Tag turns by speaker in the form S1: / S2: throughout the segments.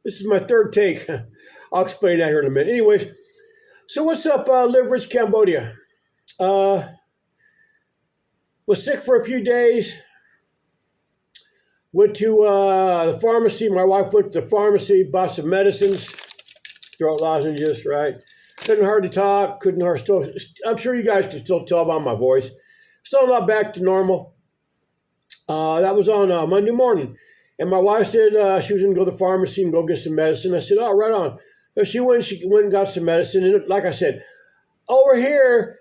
S1: This is my third take. I'll explain that here in a minute. Anyways, so what's up, Live Rich, Cambodia? Uh, was sick for a few days. Went to the pharmacy. My wife went to the pharmacy, bought some medicines, throat lozenges, right? Couldn't hardly talk. Couldn't hardly still. I'm sure you guys can still tell by my voice. Still not back to normal. That was on Monday morning. And my wife said she was going to go to the pharmacy and go get some medicine. I said, oh, right on. So she went and got some medicine. And like I said, over here,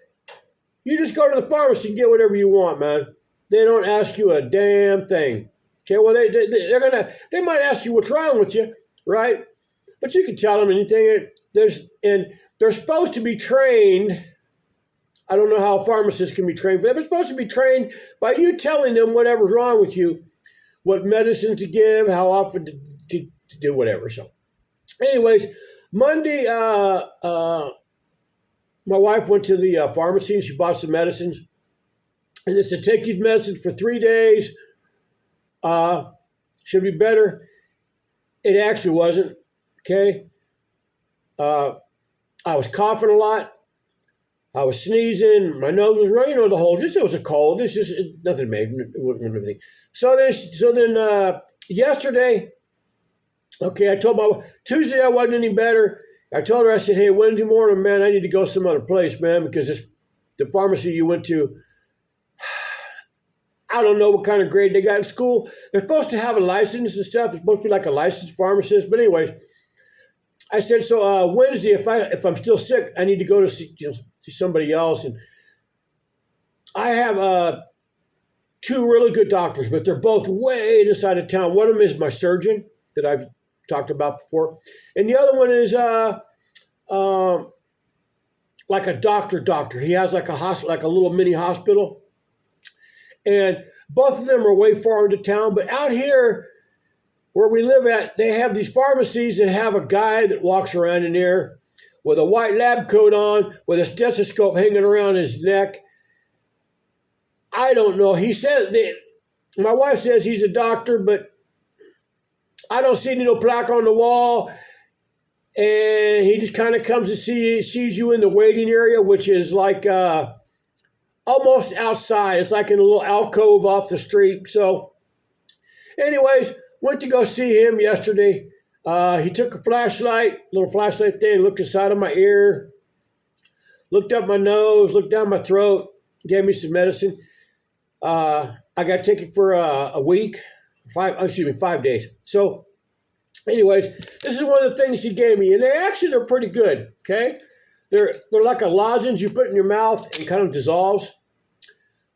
S1: you just go to the pharmacy and get whatever you want, man. They don't ask you a damn thing. Okay, well, they might ask you what's wrong with you, right? But you can tell them anything. And they're supposed to be trained. I don't know how pharmacists can be trained, but they're supposed to be trained by you telling them whatever's wrong with you, what medicine to give, how often to do whatever. So, anyways, Monday, my wife went to the pharmacy and she bought some medicines. And they said, take these medicines for 3 days. Should be better. It actually wasn't. Okay. I was coughing a lot. I was sneezing. My nose was running. The whole. It was a cold. It's just nothing made. It wasn't anything. So then yesterday, okay, I told my Tuesday I wasn't any better. I told her, I said, hey, Wednesday morning, man, I need to go some other place, man, because the pharmacy you went to, I don't know what kind of grade they got in school. They're supposed to have a license and stuff. They're supposed to be like a licensed pharmacist. But anyways, I said, so Wednesday, if I'm still sick, I need to go to see somebody else. And I have two really good doctors, but they're both way inside of town. One of them is my surgeon that I've talked about before. And the other one is like a doctor. He has like a hospital, like a little mini hospital. And both of them are way far into town. But out here where we live at, they have these pharmacies that have a guy that walks around in there with a white lab coat on, with a stethoscope hanging around his neck. I don't know. He says, my wife says he's a doctor, but I don't see any no plaque on the wall. And he just kind of comes and sees you in the waiting area, which is like almost outside. It's like in a little alcove off the street. So anyways, went to go see him yesterday. He took a little flashlight thing, looked inside of my ear, looked up my nose, looked down my throat, gave me some medicine. I got taken for a week, 5 days. So anyways, this is one of the things he gave me, and they're pretty good, okay? They're like a lozenge you put in your mouth and kind of dissolves.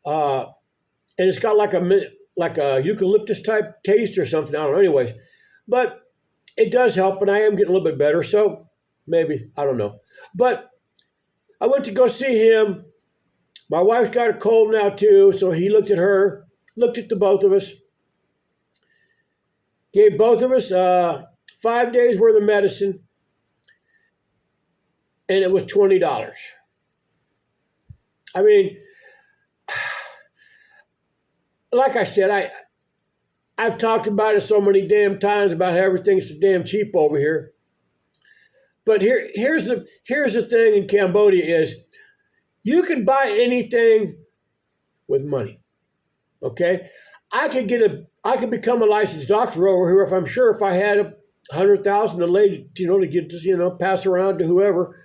S1: And it's got like a eucalyptus type taste or something. I don't know. Anyways, but it does help, and I am getting a little bit better. So maybe, I don't know. But I went to go see him. My wife's got a cold now too, so he looked at her, looked at the both of us, gave both of us 5 days worth of medicine, and it was $20. I mean, like I said, I've talked about it so many damn times about how everything's so damn cheap over here. But here's the thing in Cambodia is you can buy anything with money. Okay? I could become a licensed doctor over here if I had $100,000 to lay, to get pass around to whoever.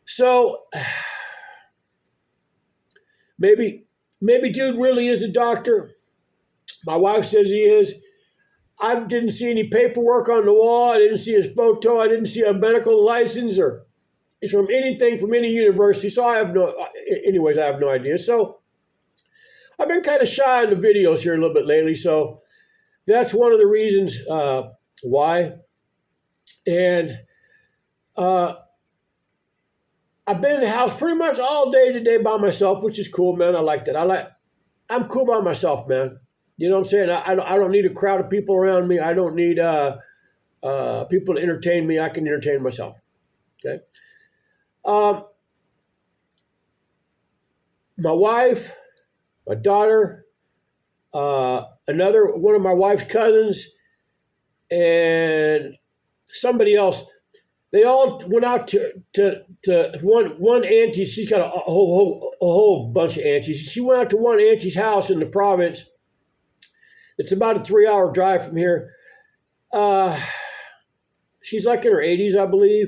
S1: So maybe dude really is a doctor. My wife says he is. I didn't see any paperwork on the wall. I didn't see his photo. I didn't see a medical license or it's from any university. So I have no idea. So I've been kind of shy on the videos here a little bit lately. So that's one of the reasons why. And I've been in the house pretty much all day today by myself, which is cool, man. I like that. I'm cool by myself, man. You know what I'm saying? I don't need a crowd of people around me. I don't need people to entertain me. I can entertain myself. Okay. My wife, my daughter, another one of my wife's cousins, and somebody else. They all went out to one auntie. She's got a whole bunch of aunties. She went out to one auntie's house in the province. It's about a 3-hour drive from here. She's like in her 80s, I believe.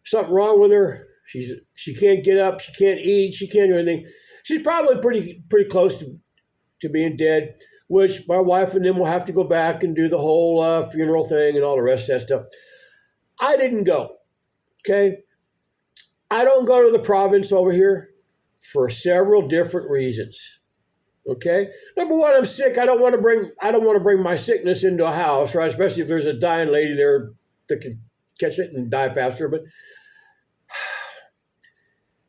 S1: Something wrong with her. She can't get up. She can't eat. She can't do anything. She's probably pretty close to being dead, which my wife and them will have to go back and do the whole funeral thing and all the rest of that stuff. I didn't go, okay? I don't go to the province over here for several different reasons, okay? Number one, I'm sick. I don't want to bring my sickness into a house, right? Especially if there's a dying lady there that could catch it and die faster. But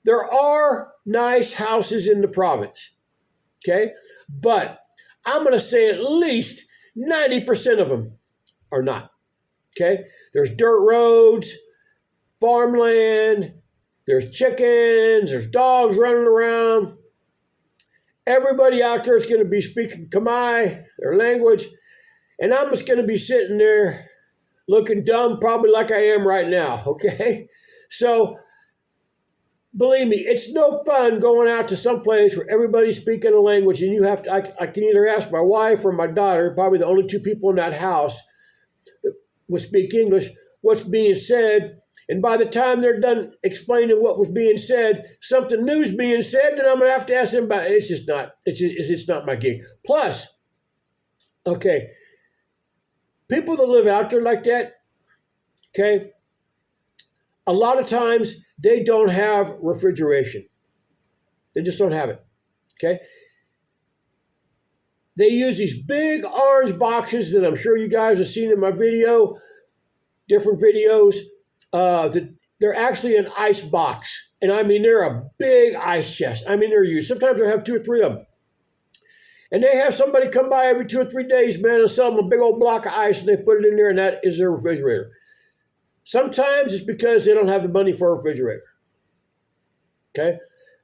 S1: there are nice houses in the province, okay? But I'm going to say at least 90% of them are not, okay? There's dirt roads, farmland, there's chickens, there's dogs running around. Everybody out there is going to be speaking Khmer, their language, and I'm just going to be sitting there looking dumb, probably like I am right now, okay? So, believe me, it's no fun going out to some place where everybody's speaking a language and you have to, I can either ask my wife or my daughter, probably the only two people in that house that will speak English, what's being said. And by the time they're done explaining what was being said, something new's being said, and I'm going to have to ask them about it. It's not my gig. Plus, okay, people that live out there like that, okay, a lot of times they don't have refrigeration. They just don't have it, okay? They use these big orange boxes that I'm sure you guys have seen in my video, different videos, that they're actually an ice box. And I mean, they're a big ice chest. I mean, they're used. Sometimes they have 2 or 3 of them. And they have somebody come by every 2 or 3 days, man, and sell them a big old block of ice, and they put it in there, and that is their refrigerator. Sometimes it's because they don't have the money for a refrigerator, okay?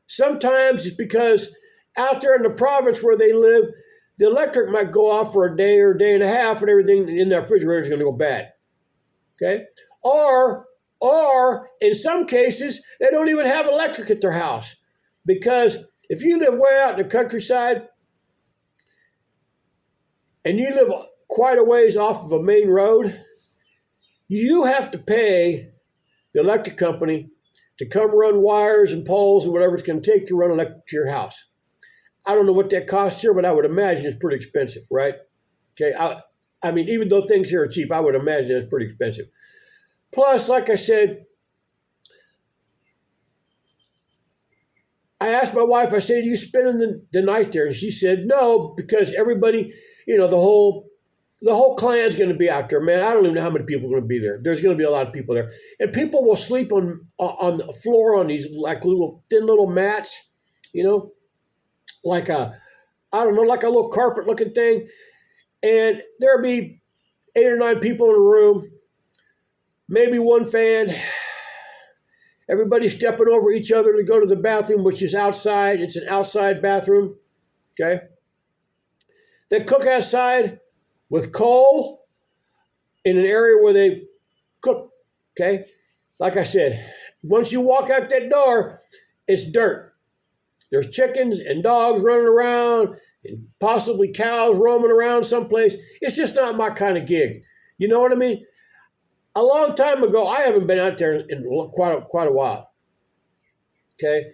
S1: Sometimes it's because out there in the province where they live, the electric might go off for a day or a day and a half, and everything in that refrigerator is going to go bad, okay? Or in some cases, they don't even have electric at their house, because if you live way out in the countryside and you live quite a ways off of a main road, you have to pay the electric company to come run wires and poles and whatever it's going to take to run electric to your house. I don't know what that costs here, but I would imagine it's pretty expensive, right? Okay, I mean, even though things here are cheap, I would imagine it's pretty expensive. Plus, like I said, I asked my wife, I said, are you spending the night there? And she said, no, because everybody, you know, the whole clan's going to be out there, man. I don't even know how many people are going to be there. There's going to be a lot of people there. And people will sleep on the floor on these like thin little mats, you know, like like a little carpet looking thing. And there'll be 8 or 9 people in a room, maybe one fan. Everybody's stepping over each other to go to the bathroom, which is outside. It's an outside bathroom, okay? They cook outside with coal in an area where they cook, okay? Like I said, once you walk out that door, it's dirt. There's chickens and dogs running around and possibly cows roaming around someplace. It's just not my kind of gig. You know what I mean? A long time ago, I haven't been out there in quite a while, okay?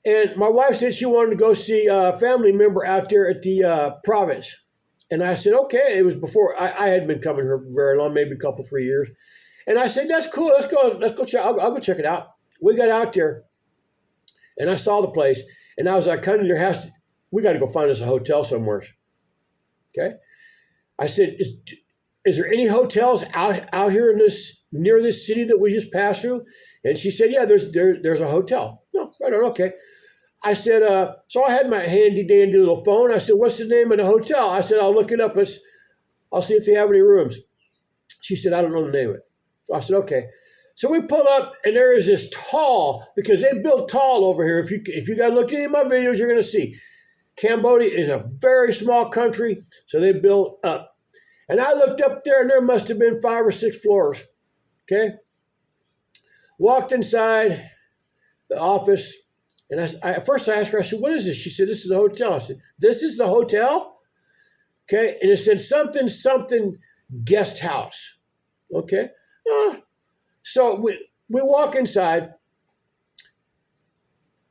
S1: And my wife said she wanted to go see a family member out there at the province. And I said, okay. It was before I had been coming here very long, maybe a couple, 3 years. And I said, that's cool. Let's go check. I'll go check it out. We got out there, and I saw the place. And I was like, honey, we got to go find us a hotel somewhere. Okay. I said, is there any hotels out here near this city that we just passed through? And she said, yeah, there's a hotel. No, right on. Okay. I said, so I had my handy dandy little phone. I said, what's the name of the hotel? I said, I'll look it up. I'll see if they have any rooms. She said, I don't know the name of it. So I said, okay. So we pull up, and there is this tall, because they build tall over here. If you got to look at any of my videos, you're going to see. Cambodia is a very small country, so they built up. And I looked up there, and there must have been 5 or 6 floors. Okay. Walked inside the office, and at first I asked her, I said, what is this? She said, this is the hotel. I said, this is the hotel? Okay. And it said something guest house. Okay. So we walk inside,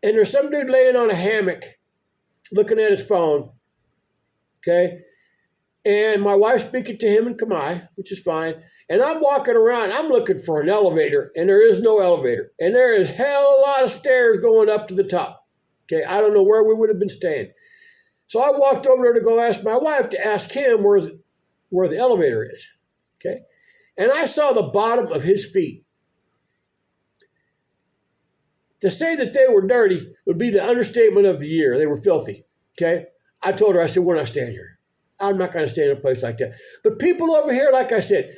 S1: and there's some dude laying on a hammock looking at his phone. Okay. And my wife's speaking to him in Khmer, which is fine. And I'm walking around, I'm looking for an elevator, and there is no elevator. And there is hell a lot of stairs going up to the top. Okay, I don't know where we would have been staying. So I walked over there to go ask my wife to ask him where the elevator is. Okay, and I saw the bottom of his feet. To say that they were dirty would be the understatement of the year. They were filthy. Okay, I told her, I said, we're not staying here. I'm not going to stay in a place like that. But people over here, like I said,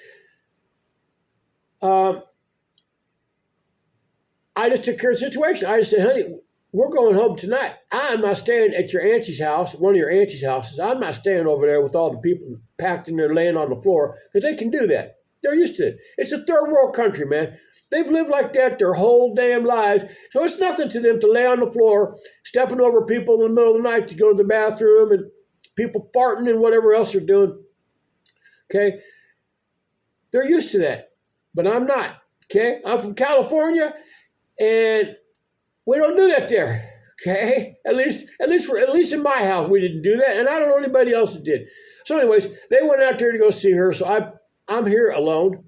S1: I just took care of the situation. I just said, honey, we're going home tonight. I'm not staying at your auntie's house, one of your auntie's houses. I'm not staying over there with all the people packed in there laying on the floor, because they can do that. They're used to it. It's a third world country, man. They've lived like that their whole damn lives. So it's nothing to them to lay on the floor, stepping over people in the middle of the night to go to the bathroom, and people farting and whatever else they're doing. Okay? They're used to that. But I'm not. Okay? I'm from California, and we don't do that there. Okay? At least in my house, we didn't do that, and I don't know anybody else that did. So anyways, they went out there to go see her, so I'm here alone.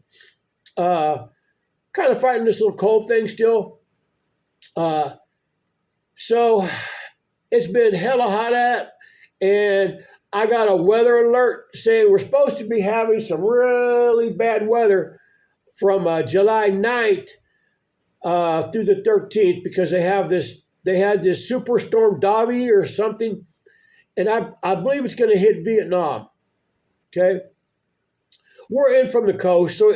S1: Kind of fighting this little cold thing still. So it's been hella hot out. And I got a weather alert saying we're supposed to be having some really bad weather from July 9th through the 13th, because they had this superstorm Davi or something, and I believe it's going to hit Vietnam. Okay, we're in from the coast, so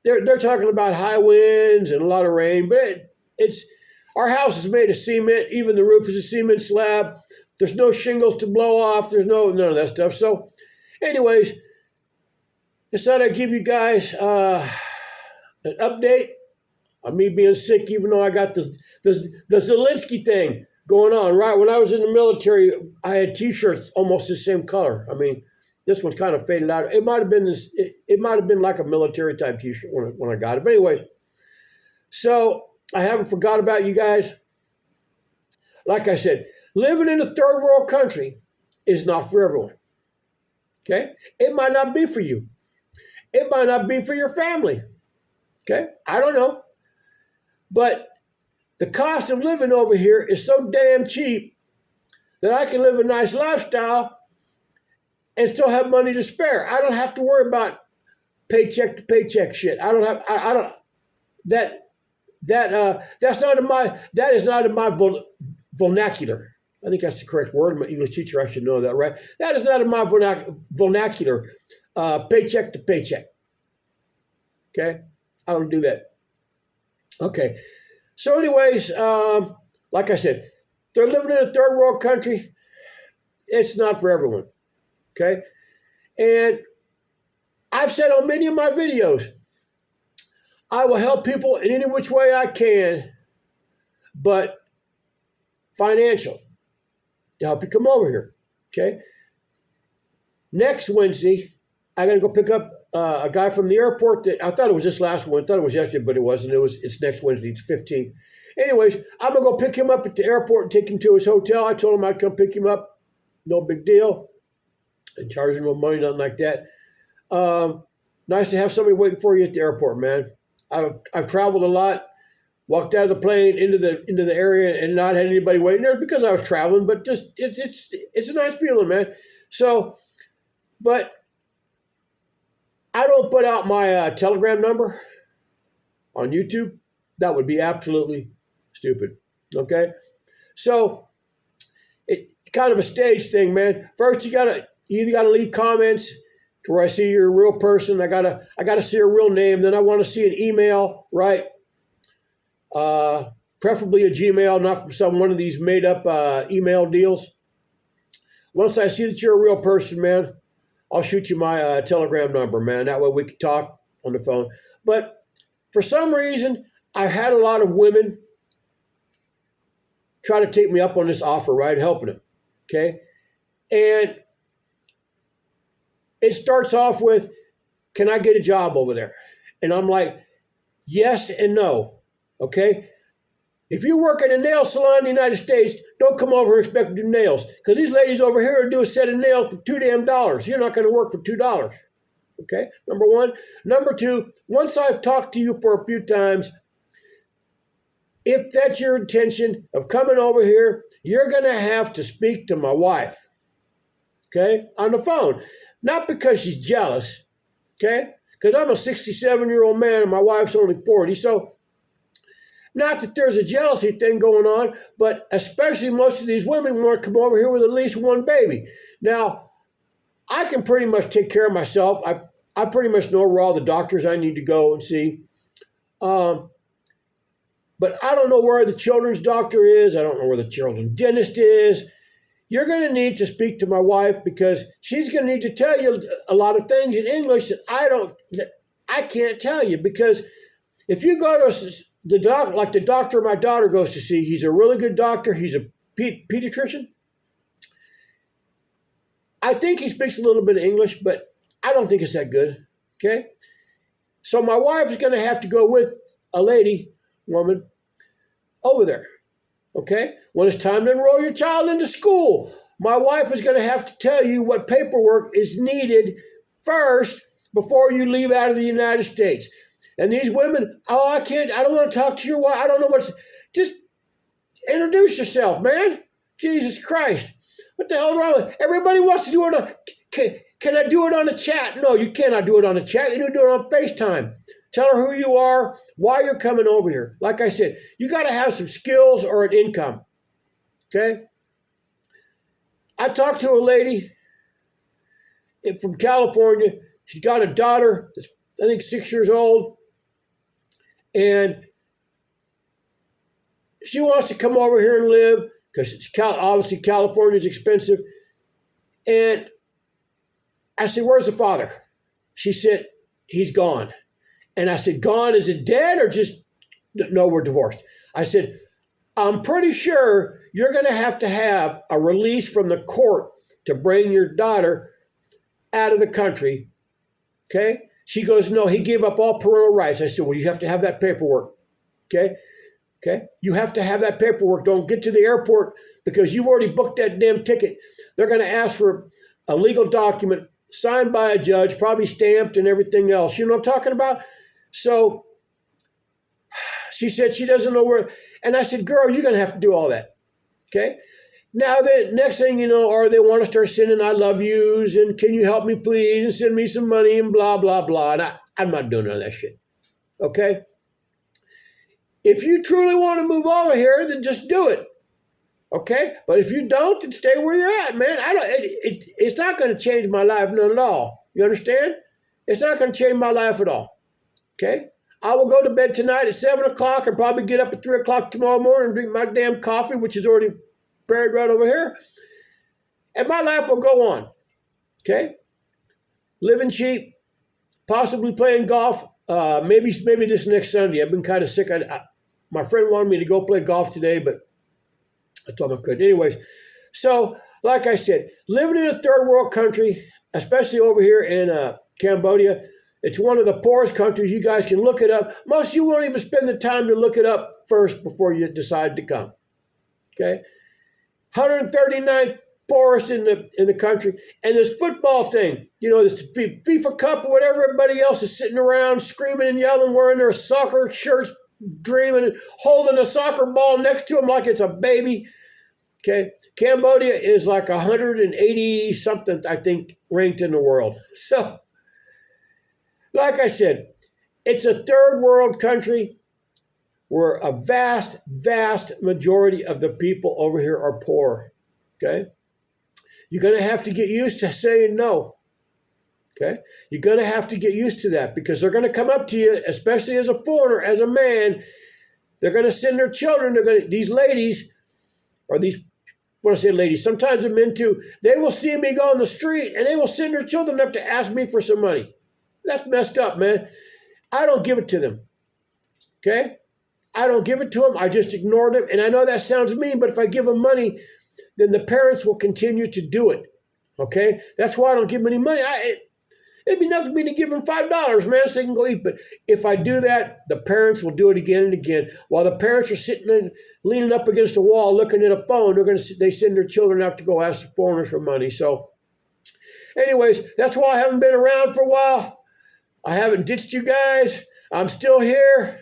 S1: they're talking about high winds and a lot of rain, but it's our house is made of cement. Even the roof is a cement slab. There's no shingles to blow off. There's none of that stuff. So, anyways, I thought I'd give you guys an update on me being sick, even though I got the Zelensky thing going on. Right when I was in the military, I had T-shirts almost the same color. I mean, this one's kind of faded out. It might have been this. It might have been like a military type T-shirt when I got it. But anyways, so I haven't forgot about you guys. Like I said, living in a third world country is not for everyone. Okay? It might not be for you. It might not be for your family. Okay? I don't know. But the cost of living over here is so damn cheap that I can live a nice lifestyle and still have money to spare. I don't have to worry about paycheck to paycheck shit. That is not in my vernacular. I think that's the correct word. I'm an English teacher. I should know that, right? That is not in my vernacular. Paycheck to paycheck. Okay? I don't do that. Okay. So anyways, like I said, they're living in a third world country. It's not for everyone. Okay? And I've said on many of my videos, I will help people in any which way I can, but financial, to help you come over here. Okay? Next Wednesday, I got to go pick up a guy from the airport. That I thought it was this last one. I thought it was yesterday, but it wasn't. It's next Wednesday. It's 15th. Anyways, I'm going to go pick him up at the airport and take him to his hotel. I told him I'd come pick him up. No big deal. And charge him no money, nothing like that. Nice to have somebody waiting for you at the airport, man. I've traveled a lot. Walked out of the plane into the area and not had anybody waiting there because I was traveling. But just it's a nice feeling, man. So, but I don't put out my Telegram number on YouTube. That would be absolutely stupid. Okay, so it's kind of a stage thing, man. First, you either gotta leave comments to where I see you're a real person. I gotta see a real name. Then I want to see an email, right? Preferably a Gmail, not from one of these made up email deals. Once I see that you're a real person, man, I'll shoot you my Telegram number, man. That way we can talk on the phone. But For some reason, I've had a lot of women try to take me up on this offer, right? Helping them. Okay. And it starts off with, can I get a job over there? And I'm like, yes and no. Okay. If you work in a nail salon in the United States, don't come over and expect to do nails. Because these ladies over here will do a set of nails for $2 damn. You're not going to work for $2. Okay, number one. Number two, once I've talked to you for a few times, if that's your intention of coming over here, you're going to have to speak to my wife, okay, on the phone. Not because she's jealous, okay, because I'm a 67-year-old man and my wife's only 40. So not that there's a jealousy thing going on, but especially most of these women want to come over here with at least one baby. Now, I can pretty much take care of myself. I pretty much know where all the doctors I need to go and see. But I don't know where the children's doctor is. I don't know where the children's dentist is. You're going to need to speak to my wife because she's going to need to tell you a lot of things in English that I can't tell you. Because if you go to the doctor, like the doctor my daughter goes to see, he's a really good doctor. He's a pediatrician. I think he speaks a little bit of English, but I don't think it's that good, okay? So my wife is going to have to go with a woman, over there, okay? When it's time to enroll your child into school, my wife is going to have to tell you what paperwork is needed first before you leave out of the United States. And these women, I don't want to talk to your wife. I don't know just introduce yourself, man. Jesus Christ. What the hell is wrong with it? Everybody wants to do it on, can I do it on a chat? No, you cannot do it on a chat. You need to do it on FaceTime. Tell her who you are, why you're coming over here. Like I said, you got to have some skills or an income, okay? I talked to a lady from California. She's got a daughter that's, I think, 6 years old. And she wants to come over here and live because obviously California is expensive. And I said, where's the father? She said, he's gone. And I said, gone? Is it dead or just, no, we're divorced? I said, I'm pretty sure you're going to have a release from the court to bring your daughter out of the country. Okay? She goes, no, he gave up all parental rights. I said, well, you have to have that paperwork. Okay? Okay? You have to have that paperwork. Don't get to the airport because you've already booked that damn ticket. They're going to ask for a legal document signed by a judge, probably stamped and everything else. You know what I'm talking about? So she said she doesn't know where. And I said, girl, you're going to have to do all that. Okay? Now, the next thing you know, or they want to start sending I love yous and can you help me please and send me some money and blah, blah, blah. And I'm not doing none of that shit. Okay? If you truly want to move over here, then just do it. Okay? But if you don't, then stay where you're at, man. It's not going to change my life none at all. You understand? It's not going to change my life at all. Okay? I will go to bed tonight at 7 o'clock and probably get up at 3 o'clock tomorrow morning and drink my damn coffee, which is already prepared right over here. And my life will go on. Okay? Living cheap, possibly playing golf. Maybe this next Sunday. I've been kind of sick. My friend wanted me to go play golf today, but I told him I couldn't. Anyways, so like I said, living in a third world country, especially over here in Cambodia, it's one of the poorest countries. You guys can look it up. Most of you won't even spend the time to look it up first before you decide to come. Okay? 139th poorest in the country. And this football thing, you know, this FIFA Cup or whatever, everybody else is sitting around screaming and yelling, wearing their soccer shirts, dreaming, and holding a soccer ball next to them like it's a baby. Okay? Cambodia is like 180 something, I think, ranked in the world. So, like I said, it's a third world country where a vast, vast majority of the people over here are poor. Okay? You're going to have to get used to saying no. Okay? You're going to have to get used to that because they're going to come up to you, especially as a foreigner, as a man. They're going to send their children. These ladies, or these, when I say ladies, sometimes the men too, they will see me go on the street and they will send their children up to ask me for some money. That's messed up, man. I don't give it to them. Okay? I don't give it to them. I just ignored them. And I know that sounds mean, but if I give them money, then the parents will continue to do it. Okay? That's why I don't give them any money. It'd be nothing for me to give them $5, man, so they can go eat. But if I do that, the parents will do it again and again. While the parents are sitting leaning up against the wall looking at a phone, they send their children out to go ask the foreigners for money. So anyways, that's why I haven't been around for a while. I haven't ditched you guys. I'm still here.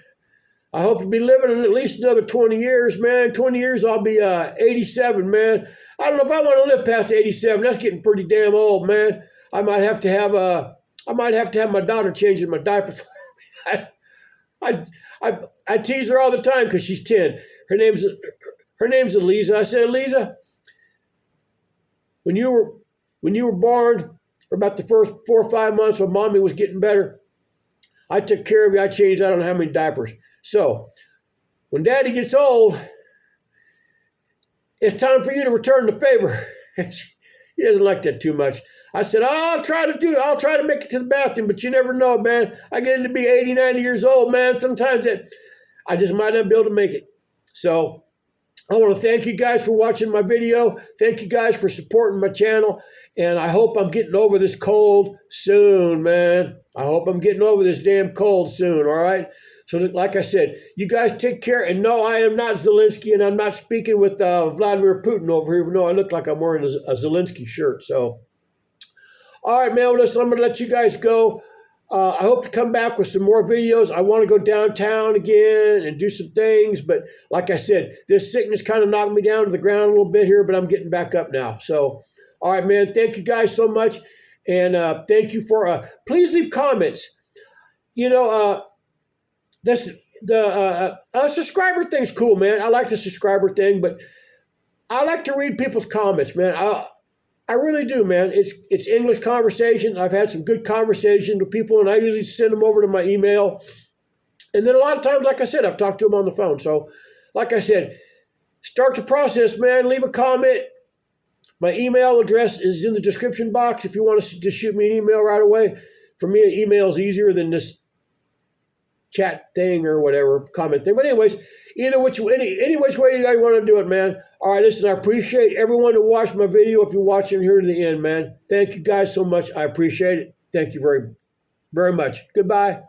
S1: I hope to be living in at least another 20 years, man. 20 years, I'll be 87, man. I don't know if I want to live past 87. That's getting pretty damn old, man. I might have to have my daughter changing my diaper for me. I tease her all the time because she's 10. Her name's Eliza. I said, Eliza, when you were born, for about the first 4 or 5 months when mommy was getting better, I took care of you. I changed I don't know how many diapers. So when daddy gets old, it's time for you to return the favor. He doesn't like that too much. I said, I'll try to make it to the bathroom, but you never know, man. I get to be 80, 90 years old, man. Sometimes I just might not be able to make it. So I want to thank you guys for watching my video. Thank you guys for supporting my channel. And I hope I'm getting over this cold soon, man. I hope I'm getting over this damn cold soon, all right? So like I said, you guys take care. And no, I am not Zelensky, and I'm not speaking with Vladimir Putin over here, even though I look like I'm wearing a Zelensky shirt. So, all right, man, listen, I'm going to let you guys go. I hope to come back with some more videos. I want to go downtown again and do some things. But like I said, this sickness kind of knocked me down to the ground a little bit here, but I'm getting back up now. So, all right, man, thank you guys so much. And thank you for, please leave comments. You know, the subscriber thing's cool, man. I like the subscriber thing, but I like to read people's comments, man. I really do, man. It's English conversation. I've had some good conversations with people, and I usually send them over to my email. And then a lot of times, like I said, I've talked to them on the phone. So, like I said, start the process, man. Leave a comment. My email address is in the description box if you want to just shoot me an email right away. For me, an email is easier than this chat thing or whatever, comment thing. But anyways, any which way you guys want to do it, man. All right, listen, I appreciate everyone who watched my video. If you're watching here to the end, man, thank you guys so much. I appreciate it. Thank you very, very much. Goodbye.